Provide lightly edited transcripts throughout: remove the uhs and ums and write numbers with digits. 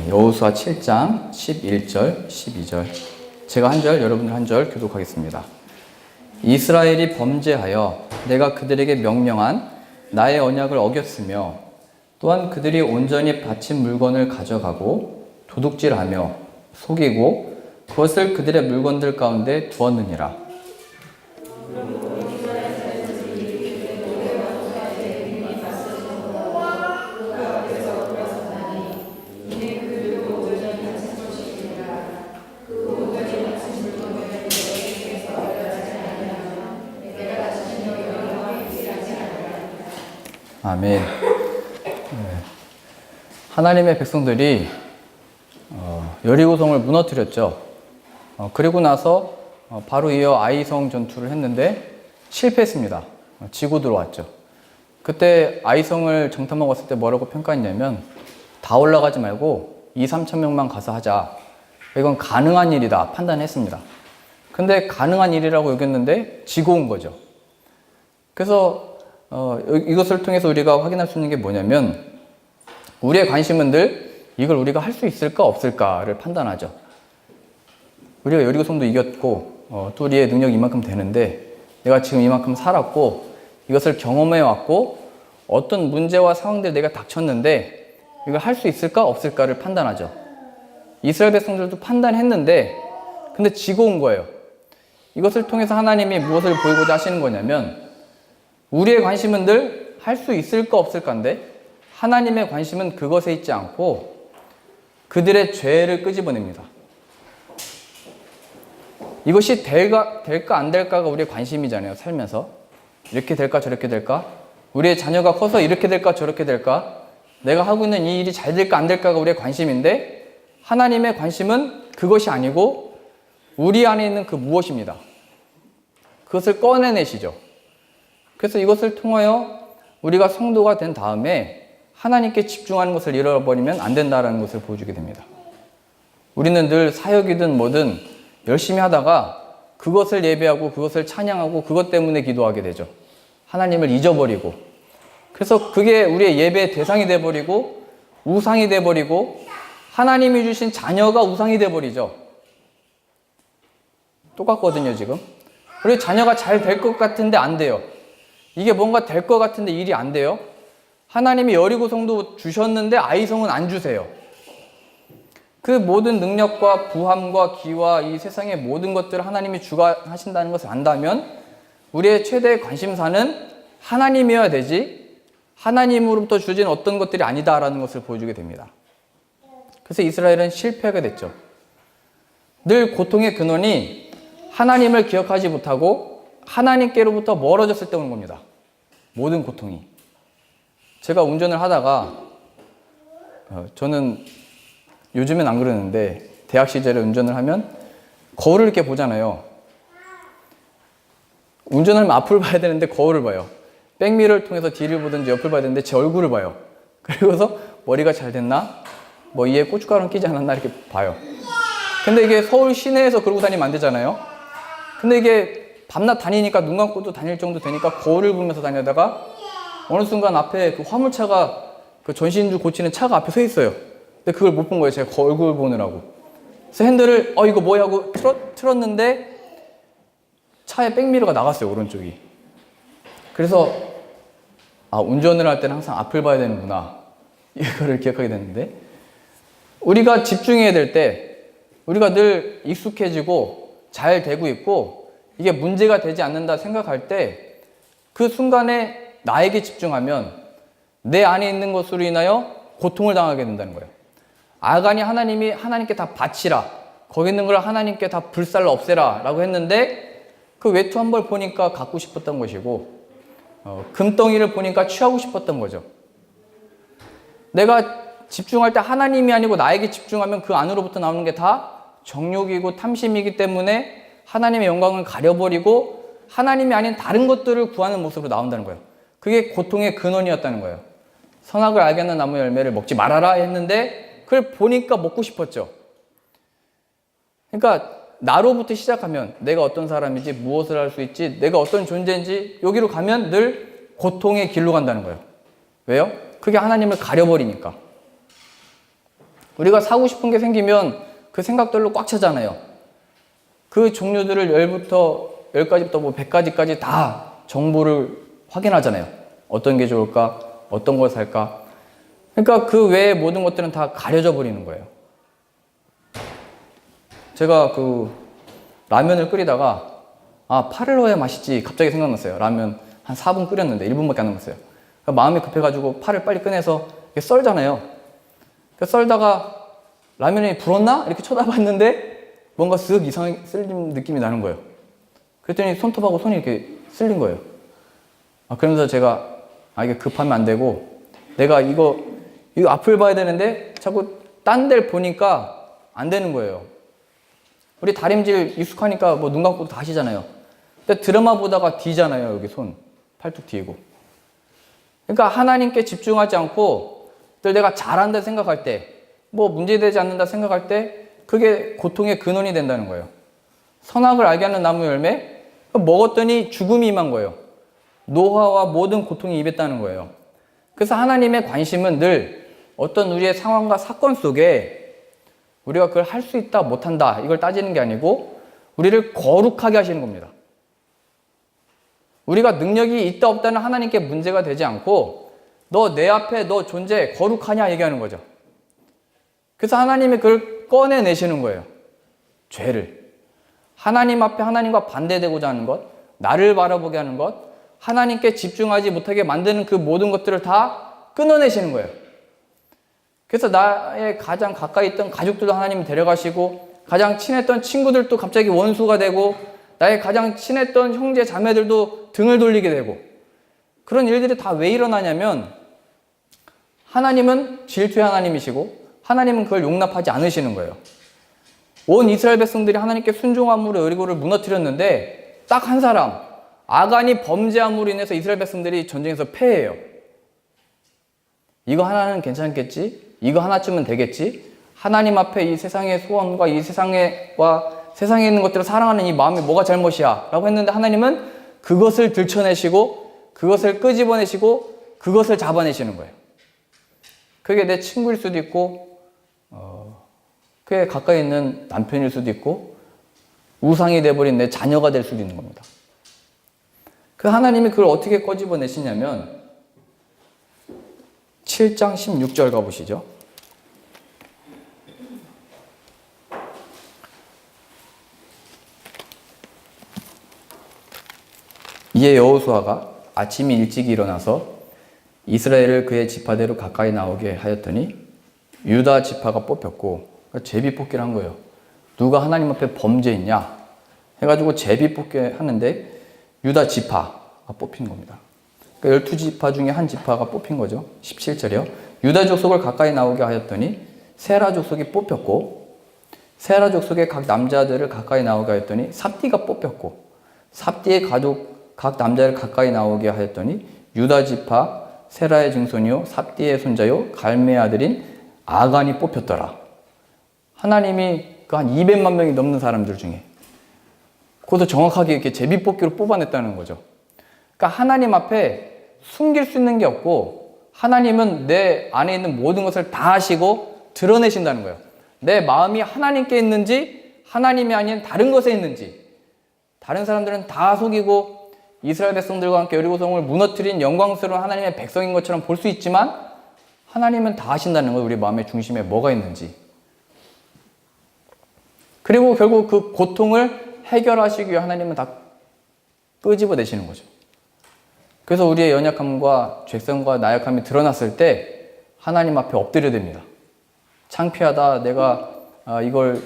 여호수아 7장 11절, 12절. 제가 한 절, 여러분들 한 절 교독하겠습니다. 이스라엘이 범죄하여 내가 그들에게 명령한 나의 언약을 어겼으며 또한 그들이 온전히 바친 물건을 가져가고 도둑질하며 속이고 그것을 그들의 물건들 가운데 두었느니라. 아멘. 하나님의 백성들이 여리고성을 무너뜨렸죠. 그리고 나서 바로 이어 아이성 전투를 했는데 실패했습니다. 지고 들어왔죠. 그때 아이성을 정탐하고 왔을 때 뭐라고 평가했냐면 다 올라가지 말고 2-3천 명만 가서 하자. 이건 가능한 일이다 판단했습니다. 근데 가능한 일이라고 여겼는데 지고 온 거죠. 그래서 이것을 통해서 우리가 확인할 수 있는 게 뭐냐면 우리의 관심은 늘 이걸 우리가 할 수 있을까 없을까를 판단하죠. 우리가 여리고성도 이겼고 또 우리의 능력이 이만큼 되는데 내가 지금 이만큼 살았고 이것을 경험해 왔고 어떤 문제와 상황들 내가 닥쳤는데 이걸 할 수 있을까 없을까를 판단하죠. 이스라엘 백성들도 판단했는데 근데 지고 온 거예요. 이것을 통해서 하나님이 무엇을 보이고자 하시는 거냐면 우리의 관심은 늘 할 수 있을까 없을까인데 하나님의 관심은 그것에 있지 않고 그들의 죄를 끄집어냅니다. 이것이 될까 안 될까가 우리의 관심이잖아요. 살면서 이렇게 될까 저렇게 될까, 우리의 자녀가 커서 이렇게 될까 저렇게 될까, 내가 하고 있는 이 일이 잘 될까 안 될까가 우리의 관심인데 하나님의 관심은 그것이 아니고 우리 안에 있는 그 무엇입니다. 그것을 꺼내내시죠. 그래서 이것을 통하여 우리가 성도가 된 다음에 하나님께 집중하는 것을 잃어버리면 안 된다는 것을 보여주게 됩니다. 우리는 늘 사역이든 뭐든 열심히 하다가 그것을 예배하고 그것을 찬양하고 그것 때문에 기도하게 되죠. 하나님을 잊어버리고. 그래서 그게 우리의 예배의 대상이 돼버리고 우상이 돼버리고 하나님이 주신 자녀가 우상이 돼버리죠. 똑같거든요 지금. 우리 자녀가 잘 될 것 같은데 안 돼요. 이게 뭔가 될 것 같은데 일이 안 돼요. 하나님이 여리고성도 주셨는데 아이성은 안 주세요. 그 모든 능력과 부함과 기와 이 세상의 모든 것들을 하나님이 주관하신다는 것을 안다면 우리의 최대 관심사는 하나님이어야 되지 하나님으로부터 주어진 어떤 것들이 아니다라는 것을 보여주게 됩니다. 그래서 이스라엘은 실패하게 됐죠. 늘 고통의 근원이 하나님을 기억하지 못하고 하나님께로부터 멀어졌을 때 오는 겁니다. 모든 고통이. 제가 운전을 하다가 저는 요즘엔 안 그러는데 대학 시절에 운전을 하면 거울을 이렇게 보잖아요. 운전하면 앞을 봐야 되는데 거울을 봐요. 백미러를 통해서 뒤를 보든지 옆을 봐야 되는데 제 얼굴을 봐요. 그리고서 머리가 잘 됐나? 뭐 이에 고춧가루 끼지 않았나? 이렇게 봐요. 근데 이게 서울 시내에서 그러고 다니면 안 되잖아요. 근데 이게 밤낮 다니니까 눈 감고도 다닐 정도 되니까 거울을 보면서 다니다가 어느 순간 앞에 그 화물차가 그 전신주 고치는 차가 앞에 서 있어요. 근데 그걸 못 본 거예요. 제가 얼굴 보느라고. 그래서 핸들을 이거 뭐야 하고 틀었는데 차에 백미러가 나갔어요. 오른쪽이. 그래서 운전을 할 때는 항상 앞을 봐야 되는구나. 이거를 기억하게 됐는데 우리가 집중해야 될 때 우리가 늘 익숙해지고 잘 되고 있고 이게 문제가 되지 않는다 생각할 때 그 순간에 나에게 집중하면 내 안에 있는 것으로 인하여 고통을 당하게 된다는 거예요. 아간이 하나님이 하나님께 다 바치라. 거기 있는 걸 하나님께 다 불살라 없애라 라고 했는데 그 외투 한 벌 보니까 갖고 싶었던 것이고 금덩이를 보니까 취하고 싶었던 거죠. 내가 집중할 때 하나님이 아니고 나에게 집중하면 그 안으로부터 나오는 게 다 정욕이고 탐심이기 때문에 하나님의 영광을 가려버리고 하나님이 아닌 다른 것들을 구하는 모습으로 나온다는 거예요. 그게 고통의 근원이었다는 거예요. 선악을 알게 하는 나무 열매를 먹지 말아라 했는데 그걸 보니까 먹고 싶었죠. 그러니까 나로부터 시작하면 내가 어떤 사람인지 무엇을 할 수 있지 내가 어떤 존재인지 여기로 가면 늘 고통의 길로 간다는 거예요. 왜요? 그게 하나님을 가려버리니까. 우리가 사고 싶은 게 생기면 그 생각들로 꽉 차잖아요. 그 종류들을 10가지부터 뭐 100가지까지 다 정보를 확인하잖아요. 어떤 게 좋을까? 어떤 걸 살까? 그러니까 그 외의 모든 것들은 다 가려져 버리는 거예요. 제가 라면을 끓이다가 파를 넣어야 맛있지 갑자기 생각났어요. 라면 한 4분 끓였는데 1분밖에 안 남았어요. 그러니까 마음이 급해가지고 파를 빨리 꺼내서 썰잖아요. 썰다가 라면이 불었나? 이렇게 쳐다봤는데 뭔가 쓱 이상하게 쓸린 느낌이 나는 거예요. 그랬더니 손톱하고 손이 이렇게 쓸린 거예요. 그러면서 제가 이게 급하면 안 되고 내가 이거 앞을 봐야 되는데 자꾸 딴 데를 보니까 안 되는 거예요. 우리 다림질 익숙하니까 뭐 눈 감고도 다 하시잖아요. 근데 드라마 보다가 뒤잖아요. 여기 손 팔뚝 뒤고. 그러니까 하나님께 집중하지 않고 내가 잘한다 생각할 때, 뭐 문제되지 않는다 생각할 때 그게 고통의 근원이 된다는 거예요. 선악을 알게 하는 나무 열매 먹었더니 죽음이 임한 거예요. 노화와 모든 고통이 임했다는 거예요. 그래서 하나님의 관심은 늘 어떤 우리의 상황과 사건 속에 우리가 그걸 할 수 있다 못한다 이걸 따지는 게 아니고 우리를 거룩하게 하시는 겁니다. 우리가 능력이 있다 없다는 하나님께 문제가 되지 않고 너 내 앞에 너 존재 거룩하냐 얘기하는 거죠. 그래서 하나님이 그걸 꺼내내시는 거예요. 죄를. 하나님 앞에 하나님과 반대되고자 하는 것, 나를 바라보게 하는 것, 하나님께 집중하지 못하게 만드는 그 모든 것들을 다 끊어내시는 거예요. 그래서 나의 가장 가까이 있던 가족들도 하나님이 데려가시고 가장 친했던 친구들도 갑자기 원수가 되고 나의 가장 친했던 형제 자매들도 등을 돌리게 되고 그런 일들이 다 왜 일어나냐면 하나님은 질투의 하나님이시고 하나님은 그걸 용납하지 않으시는 거예요. 온 이스라엘 백성들이 하나님께 순종함으로 여리고를 무너뜨렸는데 딱 한 사람 아간이 범죄함으로 인해서 이스라엘 백성들이 전쟁에서 패해요. 이거 하나는 괜찮겠지? 이거 하나쯤은 되겠지? 하나님 앞에 이 세상의 소원과 이 세상에 있는 것들을 사랑하는 이 마음이 뭐가 잘못이야? 라고 했는데 하나님은 그것을 들춰내시고 그것을 끄집어내시고 그것을 잡아내시는 거예요. 그게 내 친구일 수도 있고 그게 가까이 있는 남편일 수도 있고 우상이 돼버린 내 자녀가 될 수도 있는 겁니다. 그 하나님이 그걸 어떻게 꺼집어내시냐면 7장 16절 가보시죠. 이에 여호수아가 아침이 일찍 일어나서 이스라엘을 그의 지파대로 가까이 나오게 하였더니 유다 지파가 뽑혔고 제비 뽑기를 한 거예요. 누가 하나님 앞에 범죄했냐 해가지고 제비 뽑기 하는데 유다 지파가 뽑힌 겁니다. 그러니까 12지파 중에 한 지파가 뽑힌 거죠. 17절이요. 유다 족속을 가까이 나오게 하였더니 세라 족속이 뽑혔고 세라 족속의 각 남자들을 가까이 나오게 하였더니 삽디가 뽑혔고 삽디의 가족 각 남자를 가까이 나오게 하였더니 유다 지파 세라의 증손이요 삽디의 손자요 갈메의 아들인 아간이 뽑혔더라. 하나님이 그 한 200만 명이 넘는 사람들 중에 그것도 정확하게 이렇게 제비 뽑기로 뽑아냈다는 거죠. 그러니까 하나님 앞에 숨길 수 있는 게 없고 하나님은 내 안에 있는 모든 것을 다 아시고 드러내신다는 거예요. 내 마음이 하나님께 있는지 하나님이 아닌 다른 것에 있는지. 다른 사람들은 다 속이고 이스라엘 백성들과 함께 여리고성을 무너뜨린 영광스러운 하나님의 백성인 것처럼 볼 수 있지만 하나님은 다 아신다는 거예요. 우리 마음의 중심에 뭐가 있는지. 그리고 결국 그 고통을 해결하시기 위해 하나님은 다 끄집어내시는 거죠. 그래서 우리의 연약함과 죄성과 나약함이 드러났을 때 하나님 앞에 엎드려야 됩니다. 창피하다, 내가 이걸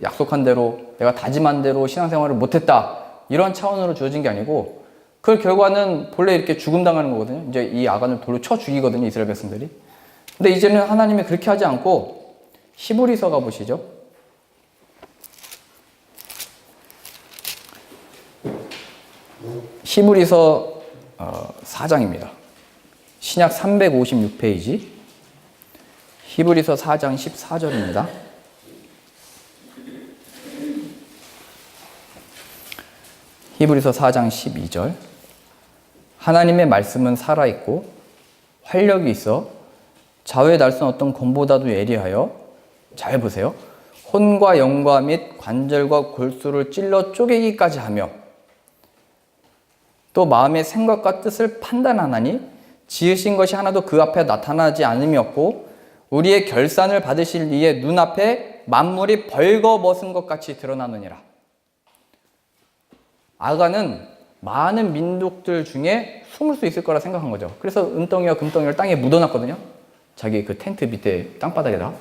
약속한 대로, 내가 다짐한 대로 신앙생활을 못했다, 이런 차원으로 주어진 게 아니고 그 결과는 본래 이렇게 죽음 당하는 거거든요. 이제 이 아간을 돌로 쳐 죽이거든요, 이스라엘 백성들이. 근데 이제는 하나님이 그렇게 하지 않고 히브리서 가보시죠. 히브리서 4장입니다. 신약 356페이지 히브리서 4장 14절입니다. 히브리서 4장 12절 하나님의 말씀은 살아있고 활력이 있어 좌우에 날선 어떤 검보다도 예리하여 잘 보세요. 혼과 영과 및 관절과 골수를 찔러 쪼개기까지 하며 또 마음의 생각과 뜻을 판단하나니 지으신 것이 하나도 그 앞에 나타나지 않음이 없고 우리의 결산을 받으실 이의 눈앞에 만물이 벌거벗은 것 같이 드러나느니라. 아간은 많은 민족들 중에 숨을 수 있을 거라 생각한 거죠. 그래서 은덩이와 금덩이를 땅에 묻어놨거든요. 자기 그 텐트 밑에 땅바닥에다.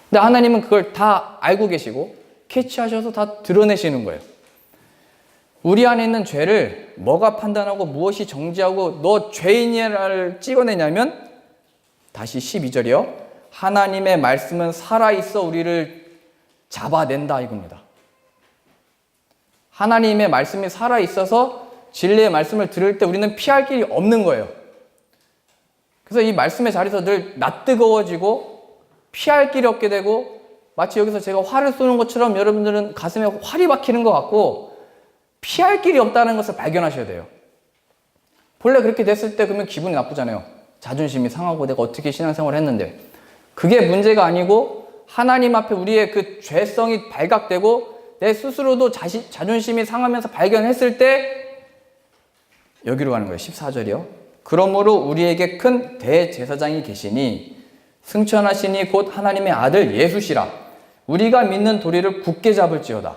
근데 하나님은 그걸 다 알고 계시고 캐치하셔서 다 드러내시는 거예요. 우리 안에 있는 죄를 뭐가 판단하고 무엇이 정지하고 너 죄인이라를 찍어내냐면 다시 12절이요. 하나님의 말씀은 살아있어 우리를 잡아낸다 이겁니다. 하나님의 말씀이 살아있어서 진리의 말씀을 들을 때 우리는 피할 길이 없는 거예요. 그래서 이 말씀의 자리에서 늘 낯뜨거워지고 피할 길이 없게 되고 마치 여기서 제가 활을 쏘는 것처럼 여러분들은 가슴에 활이 박히는 것 같고 피할 길이 없다는 것을 발견하셔야 돼요. 본래 그렇게 됐을 때 그러면 기분이 나쁘잖아요. 자존심이 상하고 내가 어떻게 신앙생활을 했는데 그게 문제가 아니고 하나님 앞에 우리의 그 죄성이 발각되고 내 스스로도 자존심이 상하면서 발견했을 때 여기로 가는 거예요. 14절이요. 그러므로 우리에게 큰 대제사장이 계시니 승천하시니 곧 하나님의 아들 예수시라. 우리가 믿는 도리를 굳게 잡을지어다.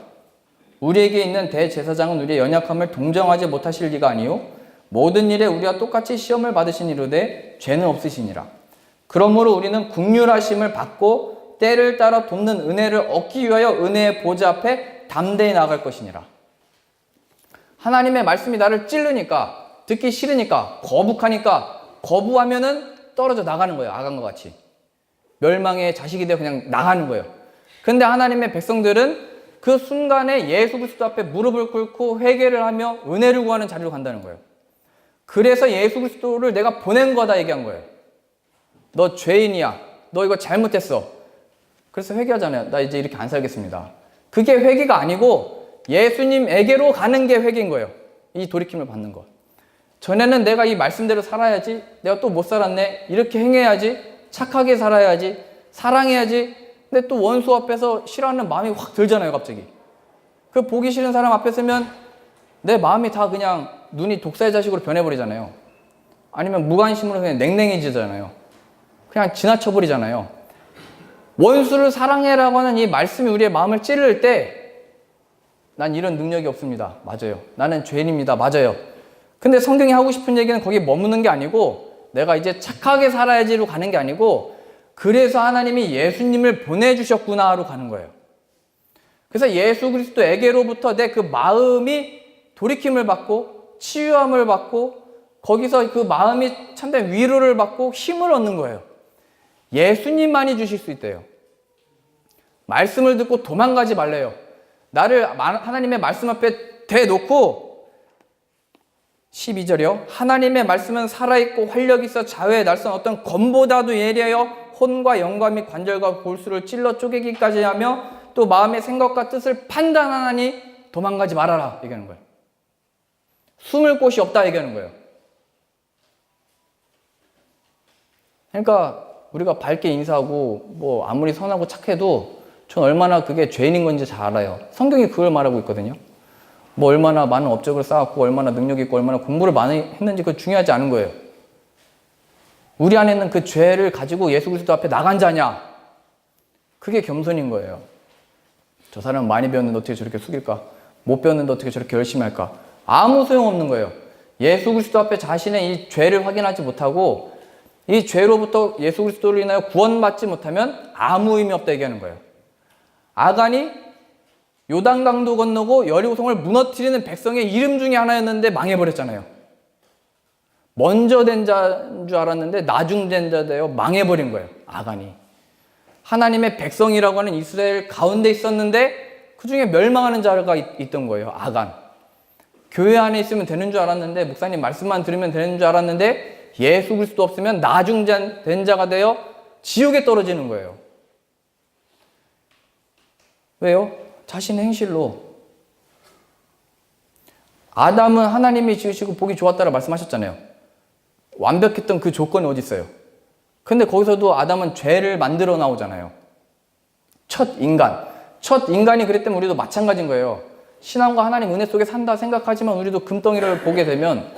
우리에게 있는 대제사장은 우리의 연약함을 동정하지 못하실 리가 아니요 모든 일에 우리와 똑같이 시험을 받으신 이로되 죄는 없으시니라. 그러므로 우리는 긍휼하심을 받고 때를 따라 돕는 은혜를 얻기 위하여 은혜의 보좌 앞에 담대히 나아갈 것이니라. 하나님의 말씀이 나를 찌르니까 듣기 싫으니까 거북하니까 거부하면은 떨어져 나가는 거예요. 아간과 같이 멸망의 자식이 되어 그냥 나가는 거예요. 근데 하나님의 백성들은 그 순간에 예수 그리스도 앞에 무릎을 꿇고 회개를 하며 은혜를 구하는 자리로 간다는 거예요. 그래서 예수 그리스도를 내가 보낸 거다 얘기한 거예요. 너 죄인이야. 너 이거 잘못했어. 그래서 회개하잖아요. 나 이제 이렇게 안 살겠습니다. 그게 회개가 아니고 예수님에게로 가는 게 회개인 거예요. 이 돌이킴을 받는 거. 전에는 내가 이 말씀대로 살아야지. 내가 또 못 살았네. 이렇게 행해야지. 착하게 살아야지. 사랑해야지. 근데 또 원수 앞에서 싫어하는 마음이 확 들잖아요, 갑자기. 그 보기 싫은 사람 앞에 서면 내 마음이 다 그냥 눈이 독사의 자식으로 변해버리잖아요. 아니면 무관심으로 그냥 냉랭해지잖아요. 그냥 지나쳐버리잖아요. 원수를 사랑해라고 하는 이 말씀이 우리의 마음을 찌를 때 난 이런 능력이 없습니다. 맞아요. 나는 죄인입니다. 맞아요. 근데 성경이 하고 싶은 얘기는 거기에 머무는 게 아니고 내가 이제 착하게 살아야지로 가는 게 아니고 그래서 하나님이 예수님을 보내주셨구나로 가는 거예요. 그래서 예수 그리스도에게로부터 내 그 마음이 돌이킴을 받고 치유함을 받고 거기서 그 마음이 참된 위로를 받고 힘을 얻는 거예요. 예수님만이 주실 수 있대요. 말씀을 듣고 도망가지 말래요. 나를 하나님의 말씀 앞에 대놓고 12절이요. 하나님의 말씀은 살아있고 활력이 있어 자외의 날선 어떤 검보다도 예리하여 혼과 영과 및 관절과 골수를 찔러 쪼개기까지 하며 또 마음의 생각과 뜻을 판단하나니 도망가지 말아라 얘기하는 거예요. 숨을 곳이 없다 얘기하는 거예요. 그러니까 우리가 밝게 인사하고 뭐 아무리 선하고 착해도 전 얼마나 그게 죄인인 건지 잘 알아요. 성경이 그걸 말하고 있거든요. 뭐 얼마나 많은 업적을 쌓았고 얼마나 능력이 있고 얼마나 공부를 많이 했는지 그거 중요하지 않은 거예요. 우리 안에 있는 그 죄를 가지고 예수 그리스도 앞에 나간 자냐? 그게 겸손인 거예요. 저 사람은 많이 배웠는데 어떻게 저렇게 숙일까? 못 배웠는데 어떻게 저렇게 열심히 할까? 아무 소용없는 거예요. 예수 그리스도 앞에 자신의 이 죄를 확인하지 못하고 이 죄로부터 예수 그리스도를 인하여 구원받지 못하면 아무 의미 없다 얘기하는 거예요. 아간이 요단강도 건너고 여리고성을 무너뜨리는 백성의 이름 중에 하나였는데 망해버렸잖아요. 먼저 된 자인 줄 알았는데 나중 된 자 되어 망해버린 거예요. 아간이. 하나님의 백성이라고 하는 이스라엘 가운데 있었는데 그 중에 멸망하는 자가 있던 거예요. 아간. 교회 안에 있으면 되는 줄 알았는데 목사님 말씀만 들으면 되는 줄 알았는데 예수 그리스도 없으면 나중 된 자가 되어 지옥에 떨어지는 거예요. 왜요? 자신의 행실로. 아담은 하나님이 지으시고 보기 좋았다고 말씀하셨잖아요. 완벽했던 그 조건이 어디 있어요? 근데 거기서도 아담은 죄를 만들어 나오잖아요. 첫 인간. 첫 인간이 그랬다면 우리도 마찬가지인 거예요. 신앙과 하나님 은혜 속에 산다 생각하지만 우리도 금덩이를 보게 되면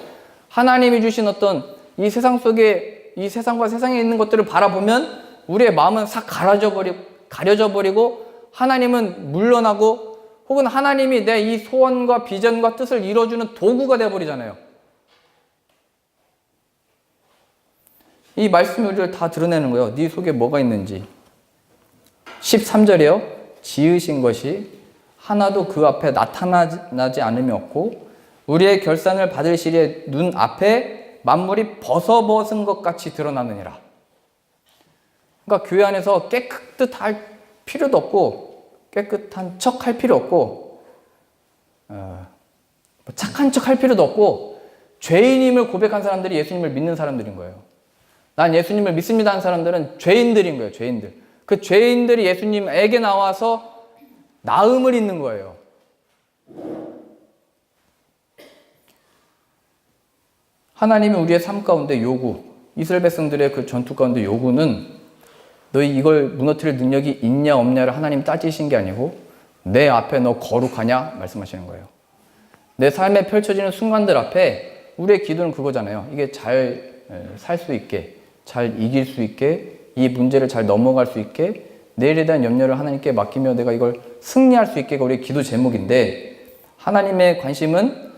하나님이 주신 어떤 이 세상 속에 이 세상과 세상에 있는 것들을 바라보면 우리의 마음은 싹 가려져 버리고 하나님은 물러나고 혹은 하나님이 내 이 소원과 비전과 뜻을 이루어주는 도구가 되어버리잖아요. 이 말씀이 우리를 다 드러내는 거예요. 네 속에 뭐가 있는지. 13절이요. 지으신 것이 하나도 그 앞에 나타나지 않음이 없고 우리의 결산을 받을 시리에 눈 앞에 만물이 벗어벗은 것 같이 드러나느니라. 그러니까 교회 안에서 깨끗할 필요도 없고 깨끗한 척 할 필요 없고 착한 척 할 필요도 없고 죄인임을 고백한 사람들이 예수님을 믿는 사람들인 거예요. 난 예수님을 믿습니다 하는 사람들은 죄인들인 거예요. 죄인들. 그 죄인들이 예수님에게 나와서 나음을 잇는 거예요. 하나님이 우리의 삶 가운데 요구, 이스라엘 백성들의 그 전투 가운데 요구는 너희 이걸 무너뜨릴 능력이 있냐 없냐를 하나님 따지신 게 아니고 내 앞에 너 거룩하냐 말씀하시는 거예요. 내 삶에 펼쳐지는 순간들 앞에 우리의 기도는 그거잖아요. 이게 잘 살 수 있게, 잘 이길 수 있게, 이 문제를 잘 넘어갈 수 있게 내일에 대한 염려를 하나님께 맡기며 내가 이걸 승리할 수 있게가 우리의 기도 제목인데 하나님의 관심은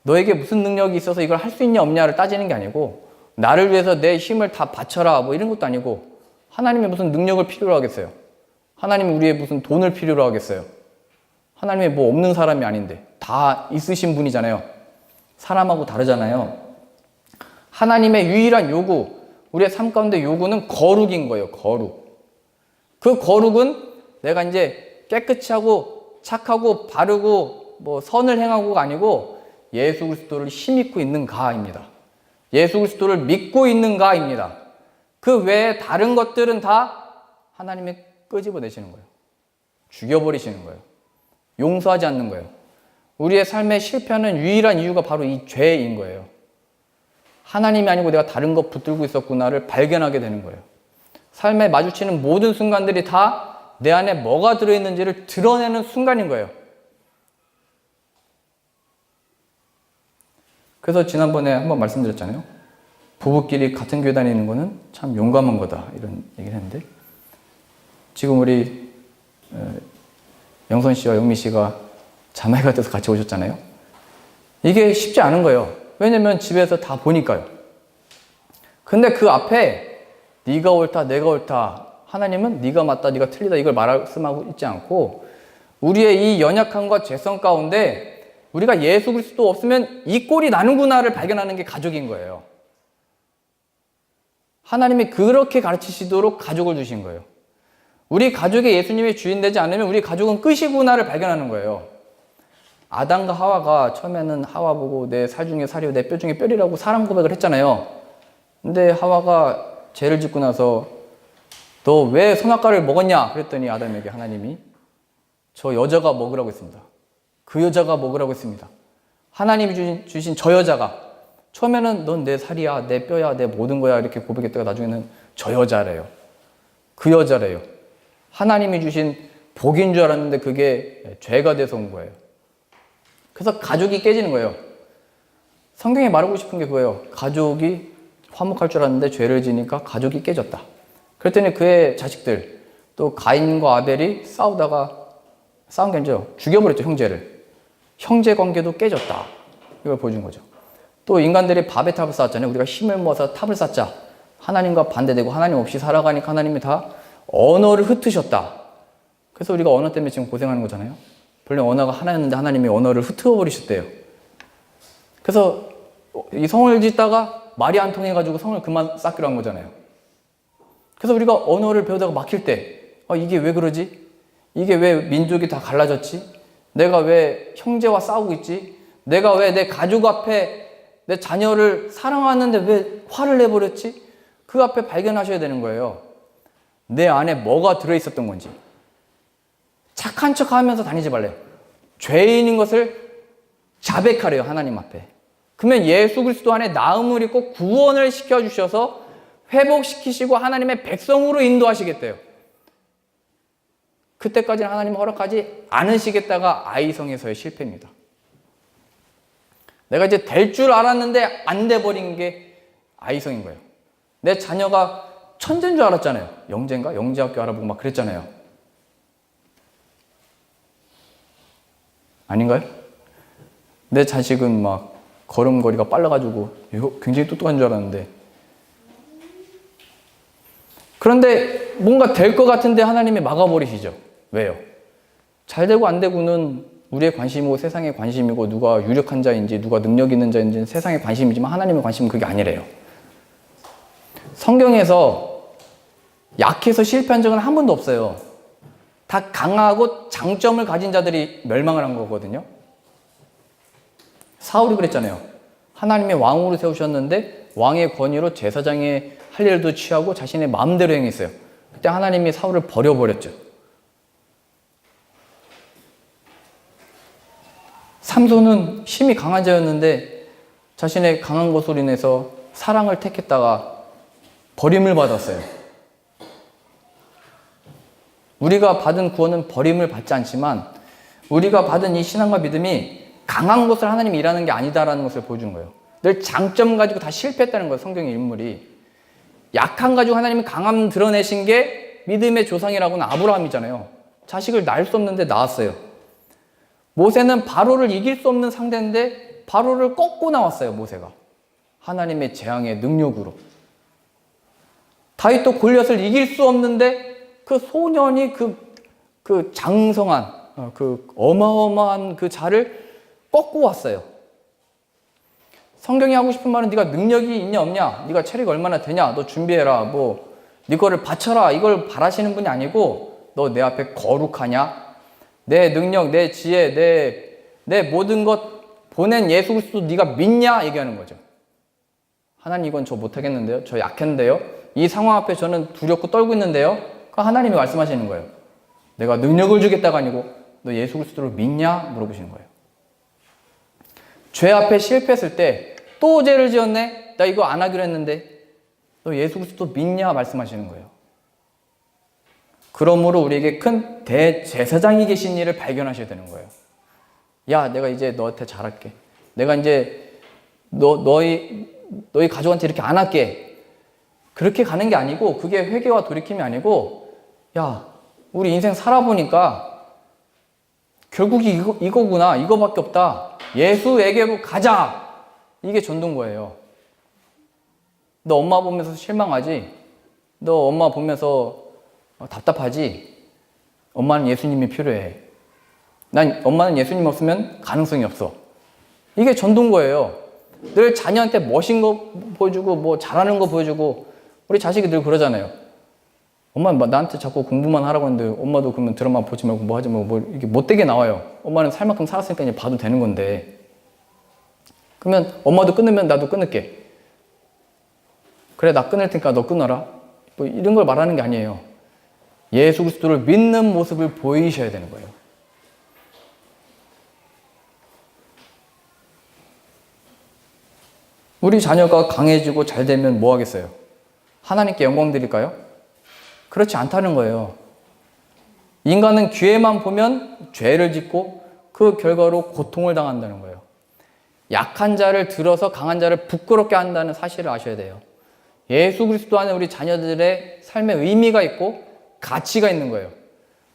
너에게 무슨 능력이 있어서 이걸 할 수 있냐 없냐를 따지는 게 아니고 나를 위해서 내 힘을 다 바쳐라 뭐 이런 것도 아니고 하나님의 무슨 능력을 필요로 하겠어요. 하나님이 우리의 무슨 돈을 필요로 하겠어요. 하나님의 뭐 없는 사람이 아닌데 다 있으신 분이잖아요. 사람하고 다르잖아요. 하나님의 유일한 요구, 우리의 삶 가운데 요구는 거룩인 거예요. 거룩. 그 거룩은 내가 이제 깨끗이 하고 착하고 바르고 뭐 선을 행하고가 아니고 예수 그리스도를 힘입고 있는가입니다. 예수 그리스도를 믿고 있는가입니다. 그 외에 다른 것들은 다 하나님이 끄집어내시는 거예요. 죽여버리시는 거예요. 용서하지 않는 거예요. 우리의 삶에 실패하는 유일한 이유가 바로 이 죄인 거예요. 하나님이 아니고 내가 다른 것 붙들고 있었구나를 발견하게 되는 거예요. 삶에 마주치는 모든 순간들이 다 내 안에 뭐가 들어있는지를 드러내는 순간인 거예요. 그래서 지난번에 한번 말씀드렸잖아요. 부부끼리 같은 교회 다니는 거는 참 용감한 거다 이런 얘기를 했는데 지금 우리 영선 씨와 영미 씨가 자매가 돼서 같이 오셨잖아요. 이게 쉽지 않은 거예요. 왜냐면 집에서 다 보니까요. 근데 그 앞에 네가 옳다 내가 옳다 하나님은 네가 맞다 네가 틀리다 이걸 말씀하고 있지 않고 우리의 이 연약함과 죄성 가운데 우리가 예수 그리스도 없으면 이 꼴이 나는구나를 발견하는 게 가족인 거예요. 하나님이 그렇게 가르치시도록 가족을 주신 거예요. 우리 가족의 예수님이 주인 되지 않으면 우리 가족은 끝이구나를 발견하는 거예요. 아담과 하와가 처음에는 하와 보고 내 살 중에 살이요 내 뼈 중에 뼈리라고 사랑 고백을 했잖아요. 근데 하와가 죄를 짓고 나서 너 왜 선악과를 먹었냐 그랬더니 아담에게 하나님이 저 여자가 먹으라고 했습니다. 그 여자가 먹으라고 했습니다. 하나님이 주신 저 여자가 처음에는 넌 내 살이야 내 뼈야 내 모든 거야 이렇게 고백했다가 나중에는 저 여자래요. 그 여자래요. 하나님이 주신 복인 줄 알았는데 그게 죄가 돼서 온 거예요. 그래서 가족이 깨지는 거예요. 성경에 말하고 싶은 게 그거예요. 가족이 화목할 줄 알았는데 죄를 지니까 가족이 깨졌다. 그랬더니 그의 자식들 또 가인과 아벨이 싸우다가 싸운 게 아니죠. 죽여버렸죠 형제를. 형제 관계도 깨졌다. 이걸 보여준 거죠. 또 인간들이 밥의 탑을 쌓았잖아요. 우리가 힘을 모아서 탑을 쌓자. 하나님과 반대되고 하나님 없이 살아가니까 하나님이 다 언어를 흩으셨다. 그래서 우리가 언어 때문에 지금 고생하는 거잖아요. 본래 언어가 하나였는데 하나님이 언어를 흩어버리셨대요. 그래서 이 성을 짓다가 말이 안 통해가지고 성을 그만 쌓기로 한 거잖아요. 그래서 우리가 언어를 배우다가 막힐 때 이게 왜 그러지? 이게 왜 민족이 다 갈라졌지? 내가 왜 형제와 싸우고 있지? 내가 왜 내 가족 앞에 내 자녀를 사랑하는데 왜 화를 내버렸지? 그 앞에 발견하셔야 되는 거예요. 내 안에 뭐가 들어있었던 건지. 착한 척 하면서 다니지 말래요. 죄인인 것을 자백하래요, 하나님 앞에. 그러면 예수 그리스도 안에 나음을 입고 구원을 시켜주셔서 회복시키시고 하나님의 백성으로 인도하시겠대요. 그때까지는 하나님 허락하지 않으시겠다가 아이성에서의 실패입니다. 내가 이제 될 줄 알았는데 안 돼버린 게 아이성인 거예요. 내 자녀가 천재인 줄 알았잖아요. 영재인가? 영재학교 알아보고 막 그랬잖아요. 아닌가요? 내 자식은 막 걸음걸이가 빨라가지고 굉장히 똑똑한 줄 알았는데, 그런데 뭔가 될 것 같은데 하나님이 막아버리시죠. 왜요? 잘 되고 안 되고는 우리의 관심이고 세상의 관심이고, 누가 유력한 자인지 누가 능력 있는 자인지는 세상의 관심이지만 하나님의 관심은 그게 아니래요. 성경에서 약해서 실패한 적은 한 번도 없어요. 다 강하고 장점을 가진 자들이 멸망을 한 거거든요. 사울이 그랬잖아요. 하나님의 왕으로 세우셨는데 왕의 권위로 제사장의 할 일도 취하고 자신의 마음대로 행했어요. 그때 하나님이 사울을 버려버렸죠. 삼손은 힘이 강한 자였는데 자신의 강한 것으로 인해서 사랑을 택했다가 버림을 받았어요. 우리가 받은 구원은 버림을 받지 않지만 우리가 받은 이 신앙과 믿음이 강한 것을 하나님이 일하는 게 아니다라는 것을 보여주는 거예요. 늘 장점 가지고 다 실패했다는 거예요. 성경의 인물이. 약한 가지고 하나님이 강함 드러내신 게 믿음의 조상이라고는 아브라함이잖아요. 자식을 낳을 수 없는데 낳았어요. 모세는 바로를 이길 수 없는 상대인데 바로를 꺾고 나왔어요. 모세가. 하나님의 재앙의 능력으로. 다윗도 골리앗을 이길 수 없는데 그 소년이 그 장성한, 그 어마어마한 그 자를 꺾고 왔어요. 성경이 하고 싶은 말은 네가 능력이 있냐 없냐, 네가 체력이 얼마나 되냐, 너 준비해라, 뭐 네 거를 바쳐라, 이걸 바라시는 분이 아니고, 너 내 앞에 거룩하냐, 내 능력, 내 지혜, 내 모든 것 보낸 예수 그리스도 네가 믿냐 얘기하는 거죠. 하나님 이건 저 못하겠는데요, 저 약했는데요, 이 상황 앞에 저는 두렵고 떨고 있는데요. 그 하나님이 말씀하시는 거예요. 내가 능력을 주겠다가 아니고 너 예수 그리스도를 믿냐 물어보시는 거예요. 죄 앞에 실패했을 때 또 죄를 지었네? 나 이거 안 하기로 했는데 너 예수 그리스도 믿냐 말씀하시는 거예요. 그러므로 우리에게 큰 대제사장이 계신 일을 발견하셔야 되는 거예요. 야, 내가 이제 너한테 잘할게. 내가 이제 너희 가족한테 이렇게 안 할게. 그렇게 가는 게 아니고, 그게 회개와 돌이킴이 아니고, 야, 우리 인생 살아보니까 결국이 이거구나, 이거밖에 없다, 예수에게로 가자. 이게 전도인 거예요. 너 엄마 보면서 실망하지? 너 엄마 보면서 답답하지? 엄마는 예수님이 필요해. 엄마는 예수님 없으면 가능성이 없어. 이게 전도인 거예요. 늘 자녀한테 멋진 거 보여주고 뭐 잘하는 거 보여주고. 우리 자식이 늘 그러잖아요. 엄마 나한테 자꾸 공부만 하라고 하는데 엄마도 그러면 드라마 보지 말고 뭐 하지 말고 뭐 이렇게 못되게 나와요. 엄마는 살 만큼 살았으니까 이제 봐도 되는 건데. 그러면 엄마도 끊으면 나도 끊을게. 그래, 나 끊을 테니까 너 끊어라. 뭐 이런 걸 말하는 게 아니에요. 예수 그리스도를 믿는 모습을 보이셔야 되는 거예요. 우리 자녀가 강해지고 잘 되면 뭐 하겠어요? 하나님께 영광 드릴까요? 그렇지 않다는 거예요. 인간은 기회만 보면 죄를 짓고 그 결과로 고통을 당한다는 거예요. 약한 자를 들어서 강한 자를 부끄럽게 한다는 사실을 아셔야 돼요. 예수 그리스도 안에 우리 자녀들의 삶에 의미가 있고 가치가 있는 거예요.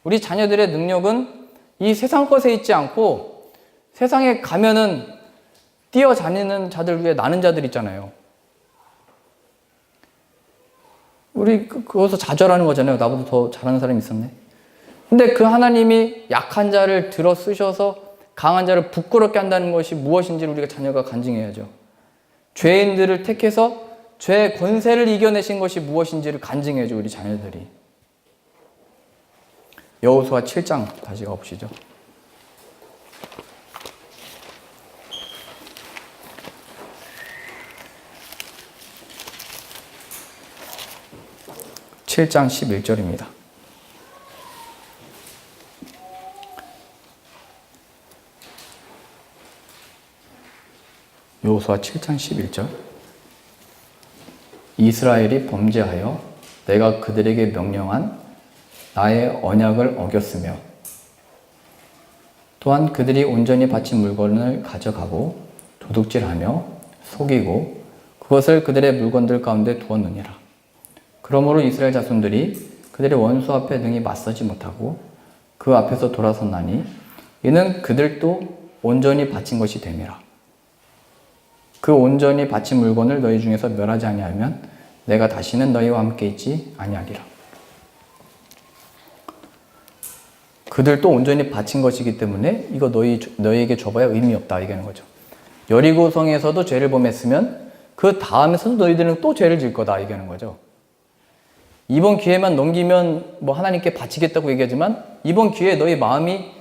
우리 자녀들의 능력은 이 세상 것에 있지 않고, 세상에 가면은 뛰어다니는 자들 위에 나는 자들 있잖아요. 우리 그것서 좌절하는 거잖아요. 나보다 더 잘하는 사람이 있었네. 근데 그 하나님이 약한 자를 들어 쓰셔서 강한 자를 부끄럽게 한다는 것이 무엇인지를 우리가 자녀가 간증해야죠. 죄인들을 택해서 죄의 권세를 이겨내신 것이 무엇인지를 간증해야죠, 우리 자녀들이. 여호수아 7장 다시 가보시죠. (7장 11절입니다) 여호수아 7장 11절. 이스라엘이 범죄하여 내가 그들에게 명령한 나의 언약을 어겼으며 또한 그들이 온전히 바친 물건을 가져가고 도둑질하며 속이고 그것을 그들의 물건들 가운데 두었느니라. 그러므로 이스라엘 자손들이 그들의 원수 앞에 능히 맞서지 못하고 그 앞에서 돌아섰나니 이는 그들도 온전히 바친 것이 됨이라. 그 온전히 바친 물건을 너희 중에서 멸하지 아니하면 내가 다시는 너희와 함께 있지 아니하리라. 그들도 온전히 바친 것이기 때문에 이거 너희에게 줘봐야 의미 없다 얘기하는 거죠. 여리고성에서도 죄를 범했으면 그 다음에서도 너희들은 또 죄를 질 거다 얘기하는 거죠. 이번 기회만 넘기면 뭐 하나님께 바치겠다고 얘기하지만 이번 기회에 너희 마음이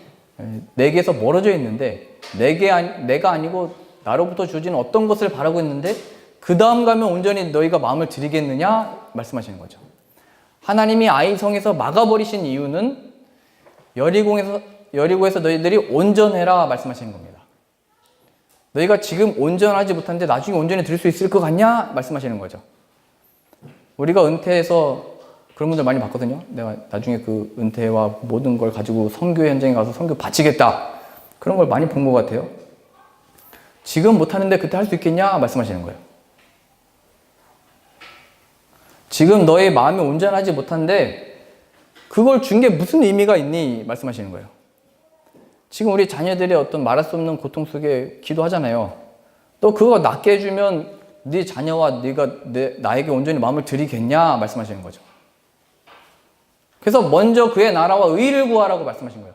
내게서 멀어져 있는데 내가 아니고 나로부터 주어진 어떤 것을 바라고 있는데 그 다음 가면 온전히 너희가 마음을 드리겠느냐 말씀하시는 거죠. 하나님이 아이성에서 막아버리신 이유는 여리고에서 너희들이 온전해라 말씀하시는 겁니다. 너희가 지금 온전하지 못한데 나중에 온전히 드릴 수 있을 것 같냐 말씀하시는 거죠. 우리가 은퇴해서 그런 분들 많이 봤거든요. 내가 나중에 그 은퇴와 모든 걸 가지고 선교 현장에 가서 선교 바치겠다. 그런 걸 많이 본 것 같아요. 지금 못하는데 그때 할 수 있겠냐 말씀하시는 거예요. 지금 너의 마음이 온전하지 못한데 그걸 준 게 무슨 의미가 있니 말씀하시는 거예요. 지금 우리 자녀들이 어떤 말할 수 없는 고통 속에 기도하잖아요. 너 그거 낫게 해주면 네 자녀와 나에게 온전히 마음을 드리겠냐 말씀하시는 거죠. 그래서 먼저 그의 나라와 의를 구하라고 말씀하신 거예요.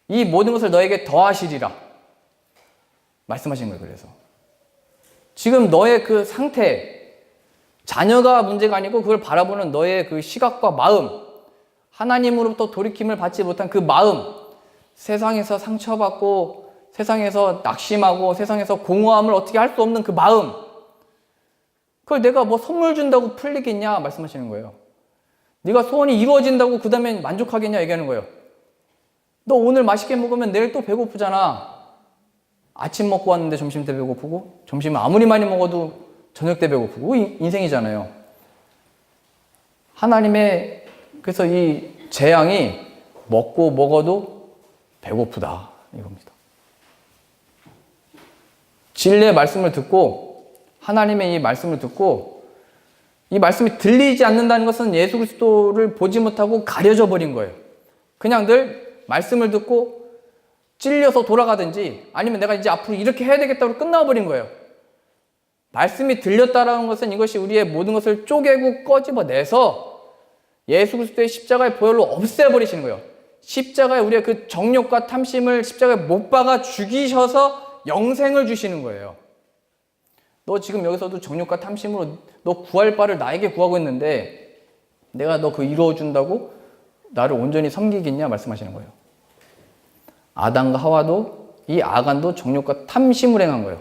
이 모든 것을 너에게 더하시리라 말씀하신 거예요. 그래서 지금 너의 그 상태, 자녀가 문제가 아니고 그걸 바라보는 너의 그 시각과 마음, 하나님으로부터 돌이킴을 받지 못한 그 마음, 세상에서 상처받고 세상에서 낙심하고 세상에서 공허함을 어떻게 할 수 없는 그 마음, 그걸 내가 뭐 선물 준다고 풀리겠냐 말씀하시는 거예요. 네가 소원이 이루어진다고 그 다음에 만족하겠냐 얘기하는 거예요. 너 오늘 맛있게 먹으면 내일 또 배고프잖아. 아침 먹고 왔는데 점심 때 배고프고 점심은 아무리 많이 먹어도 저녁 때 배고프고 인생이잖아요. 하나님의 그래서 이 재앙이 먹고 먹어도 배고프다 이겁니다. 진리의 말씀을 듣고 하나님의 이 말씀을 듣고 이 말씀이 들리지 않는다는 것은 예수 그리스도를 보지 못하고 가려져 버린 거예요. 그냥 늘 말씀을 듣고 찔려서 돌아가든지 아니면 내가 이제 앞으로 이렇게 해야 되겠다고 끝나버린 거예요. 말씀이 들렸다라는 것은 이것이 우리의 모든 것을 쪼개고 꺼집어내서 예수 그리스도의 십자가의 보혈로 없애버리시는 거예요. 십자가에 우리의 그 정욕과 탐심을 십자가에 못 박아 죽이셔서 영생을 주시는 거예요. 너 지금 여기서도 정욕과 탐심으로 너 구할 바를 나에게 구하고 있는데 내가 너 그거 이루어준다고 나를 온전히 섬기겠냐 말씀하시는 거예요. 아담과 하와도 이 아간도 정욕과 탐심을 행한 거예요.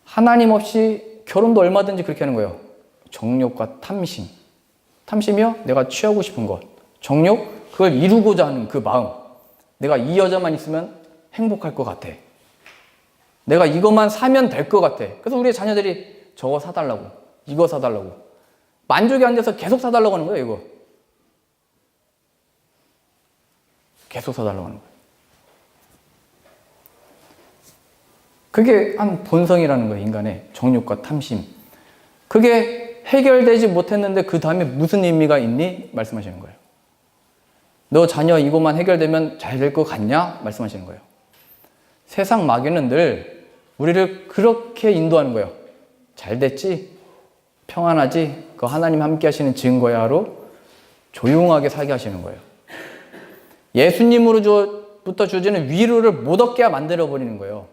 하나님 없이 결혼도 얼마든지 그렇게 하는 거예요. 정욕과 탐심. 탐심이요? 내가 취하고 싶은 것. 정욕? 그걸 이루고자 하는 그 마음. 내가 이 여자만 있으면 행복할 것 같아. 내가 이것만 사면 될 것 같아. 그래서 우리 자녀들이 저거 사달라고, 이거 사달라고. 만족이 안 돼서 계속 사달라고 하는 거예요, 이거. 계속 사달라고 하는 거예요. 그게 한 본성이라는 거예요, 인간의 정욕과 탐심. 그게 해결되지 못했는데 그 다음에 무슨 의미가 있니? 말씀하시는 거예요. 너 자녀 이것만 해결되면 잘 될 것 같냐? 말씀하시는 거예요. 세상 마귀는 늘 우리를 그렇게 인도하는 거예요. 잘 됐지? 평안하지? 그 하나님 함께 하시는 증거야로 조용하게 살게 하시는 거예요. 예수님으로부터 주어지는 위로를 못 얻게 만들어버리는 거예요.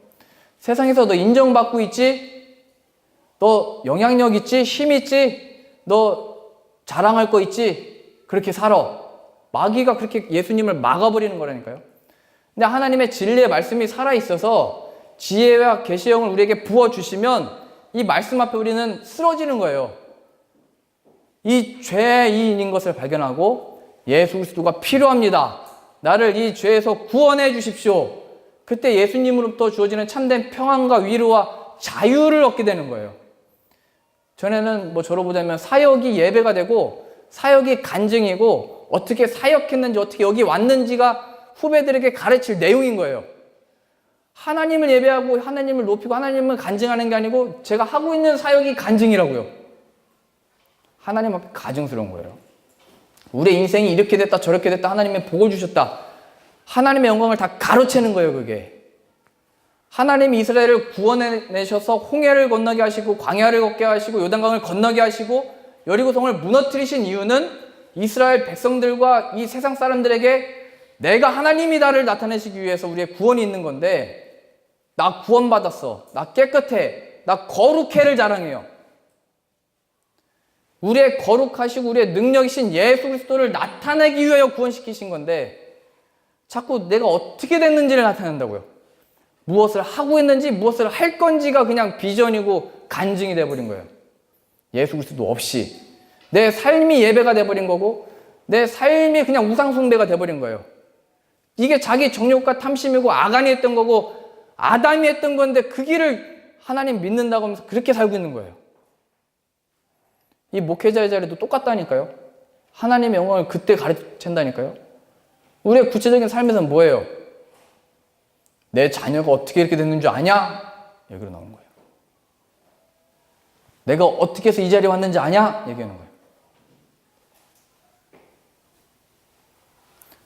세상에서 너 인정받고 있지? 너 영향력 있지? 힘 있지? 너 자랑할 거 있지? 그렇게 살아. 마귀가 그렇게 예수님을 막아버리는 거라니까요. 근데 하나님의 진리의 말씀이 살아있어서 지혜와 계시형을 우리에게 부어주시면 이 말씀 앞에 우리는 쓰러지는 거예요. 이 죄인인 것을 발견하고 예수 그리스도가 필요합니다. 나를 이 죄에서 구원해 주십시오. 그때 예수님으로부터 주어지는 참된 평안과 위로와 자유를 얻게 되는 거예요. 전에는 뭐 저로 보자면 사역이 예배가 되고 사역이 간증이고 어떻게 사역했는지 어떻게 여기 왔는지가 후배들에게 가르칠 내용인 거예요. 하나님을 예배하고 하나님을 높이고 하나님을 간증하는 게 아니고 제가 하고 있는 사역이 간증이라고요. 하나님 앞에 가증스러운 거예요. 우리의 인생이 이렇게 됐다 저렇게 됐다 하나님의 복을 주셨다. 하나님의 영광을 다 가로채는 거예요. 그게. 하나님이 이스라엘을 구원해내셔서 홍해를 건너게 하시고 광야를 걷게 하시고 요단강을 건너게 하시고 여리고성을 무너뜨리신 이유는 이스라엘 백성들과 이 세상 사람들에게 내가 하나님이다를 나타내시기 위해서 우리의 구원이 있는 건데 나 구원받았어. 나 깨끗해. 나 거룩해를 자랑해요. 우리의 거룩하시고 우리의 능력이신 예수 그리스도를 나타내기 위하여 구원시키신 건데 자꾸 내가 어떻게 됐는지를 나타낸다고요. 무엇을 하고 있는지 무엇을 할 건지가 그냥 비전이고 간증이 돼버린 거예요. 예수 그리스도 없이 내 삶이 예배가 돼버린 거고 내 삶이 그냥 우상숭배가 돼버린 거예요. 이게 자기 정욕과 탐심이고 아간이 했던 거고 아담이 했던 건데 그 길을 하나님 믿는다고 하면서 그렇게 살고 있는 거예요. 이 목회자의 자리도 똑같다니까요. 하나님의 영광을 그때 가르친다니까요. 우리의 구체적인 삶에서는 뭐예요? 내 자녀가 어떻게 이렇게 됐는 줄 아냐? 얘기로 나오는 거예요. 내가 어떻게 해서 이 자리에 왔는지 아냐? 얘기하는 거예요.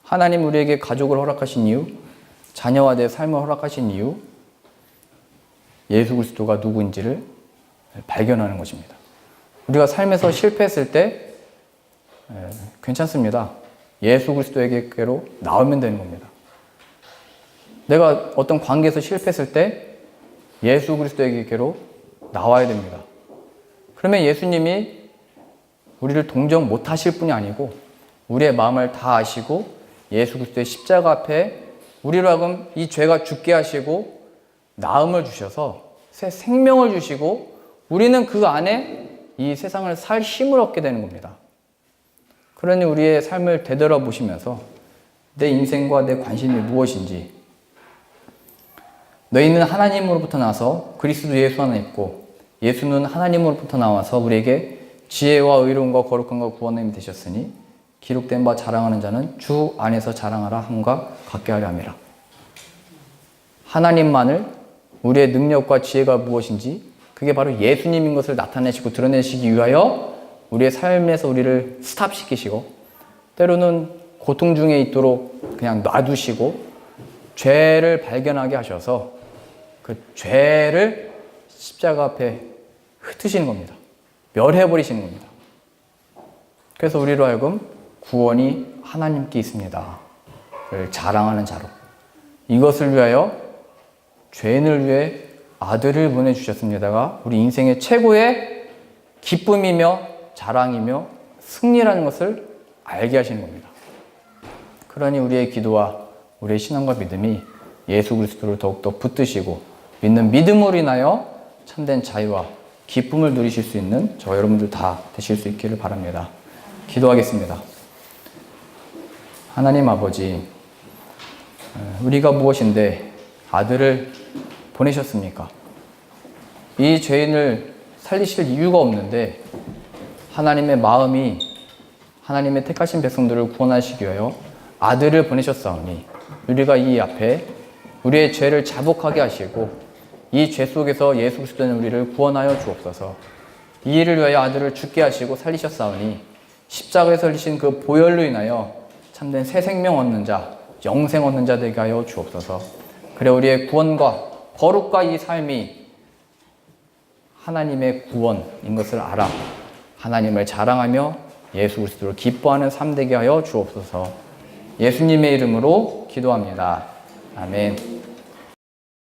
하나님 우리에게 가족을 허락하신 이유, 자녀와 내 삶을 허락하신 이유, 예수 그리스도가 누구인지를 발견하는 것입니다. 우리가 삶에서 실패했을 때 괜찮습니다. 예수 그리스도에게로 나오면 되는 겁니다. 내가 어떤 관계에서 실패했을 때 예수 그리스도에게로 나와야 됩니다. 그러면 예수님이 우리를 동정 못하실 뿐이 아니고 우리의 마음을 다 아시고 예수 그리스도의 십자가 앞에 우리로 하여금 이 죄가 죽게 하시고 나음을 주셔서 새 생명을 주시고 우리는 그 안에 이 세상을 살 힘을 얻게 되는 겁니다. 그러니 우리의 삶을 되돌아보시면서 내 인생과 내 관심이 무엇인지 너희는 하나님으로부터 나서 그리스도 예수 안에 있고 예수는 하나님으로부터 나와서 우리에게 지혜와 의로움과 거룩함과 구원함이 되셨으니 기록된 바 자랑하는 자는 주 안에서 자랑하라 함과 같게 하려 함이라. 하나님만을 우리의 능력과 지혜가 무엇인지 그게 바로 예수님인 것을 나타내시고 드러내시기 위하여 우리의 삶에서 우리를 스탑시키시고 때로는 고통 중에 있도록 그냥 놔두시고 죄를 발견하게 하셔서 그 죄를 십자가 앞에 흩으시는 겁니다. 멸해버리시는 겁니다. 그래서 우리로 하여금 구원이 하나님께 있습니다. 를 자랑하는 자로 이것을 위하여 죄인을 위해 아들을 보내주셨습니다가 우리 인생의 최고의 기쁨이며 자랑이며 승리라는 것을 알게 하시는 겁니다. 그러니 우리의 기도와 우리의 신앙과 믿음이 예수 그리스도를 더욱더 붙드시고 믿는 믿음으로 인하여 참된 자유와 기쁨을 누리실 수 있는 저 여러분들 다 되실 수 있기를 바랍니다. 기도하겠습니다. 하나님 아버지, 우리가 무엇인데 아들을 보내셨습니까? 이 죄인을 살리실 이유가 없는데 하나님의 마음이 하나님의 택하신 백성들을 구원하시기 위하여 아들을 보내셨사오니 우리가 이 앞에 우리의 죄를 자복하게 하시고 이 죄 속에서 예수 그리스도는 우리를 구원하여 주옵소서. 이 일을 위하여 아들을 죽게 하시고 살리셨사오니 십자가에 설리신 그 보혈로 인하여 참된 새 생명 얻는 자, 영생 얻는 자 되게 하여 주옵소서. 그래 우리의 구원과 거룩과 이 삶이 하나님의 구원인 것을 알아 하나님을 자랑하며 예수 그리스도를 기뻐하는 삶 되게 하여 주옵소서. 예수님의 이름으로 기도합니다. 아멘.